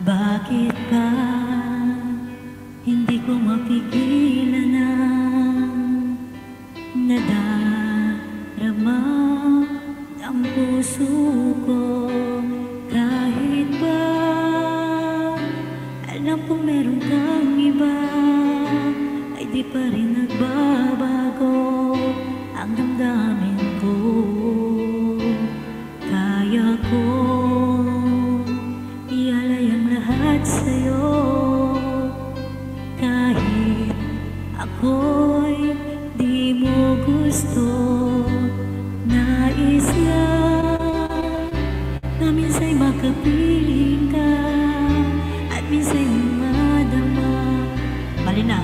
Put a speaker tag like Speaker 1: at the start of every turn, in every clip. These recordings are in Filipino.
Speaker 1: Bakit ba hindi ko mapigilan ang nadarama ang puso ko? Kahit ba alam kong meron kang iba, ay di pa rin nagbabago ang damdamin ko. Kaya ko ialay ang lahat sa'yo, kahit ako'y di mo gusto. Nais lang na minsa'y makapiling ka at minsa'y madama. Mali na.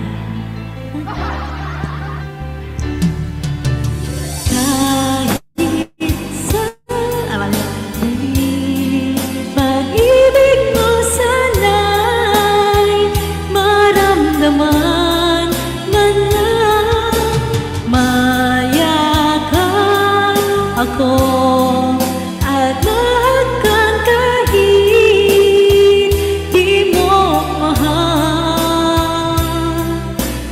Speaker 1: Ako at lahat kang kahit di mo mahal,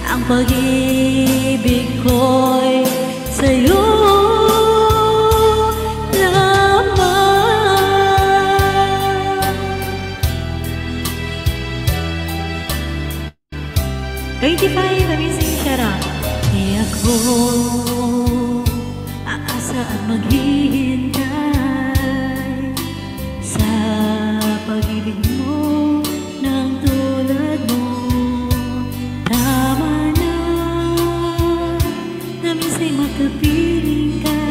Speaker 1: ang pag-ibig ko'y sa'yo lamang. 25, amazing Shara. Di ako saan maghihintay sa pag-ibig mo ng tulad mo. Tama na na minsa'y makapiling ka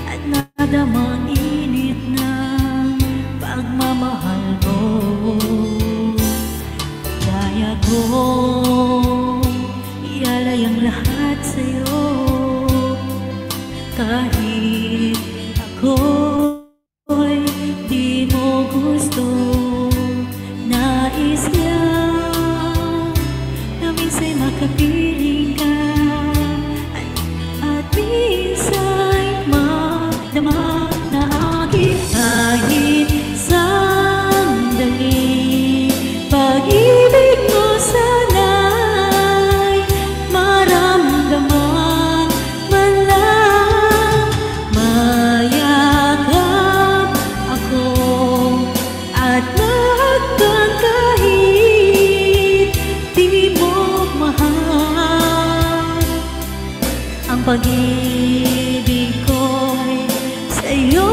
Speaker 1: at nadama ang init ng pagmamahal mo. Kaya ko ialay ang lahat sa'yo, kahit ako'y di mo gusto. Nais lang na minsa'y makapiling ka at minsa'y madama na aking kahit sandali. Pag-ibig mo sana'y maramdaman man lang. Mayakap ako at lahat kang kahit di mo mahal, ang pag-ibig ko'y sa'yo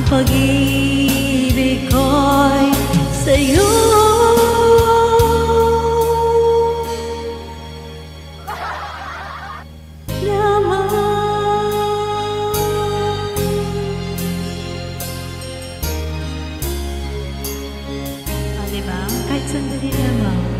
Speaker 1: pag-ibig ko'y sa'yo lamang. Diba? Kahit sandali lamang.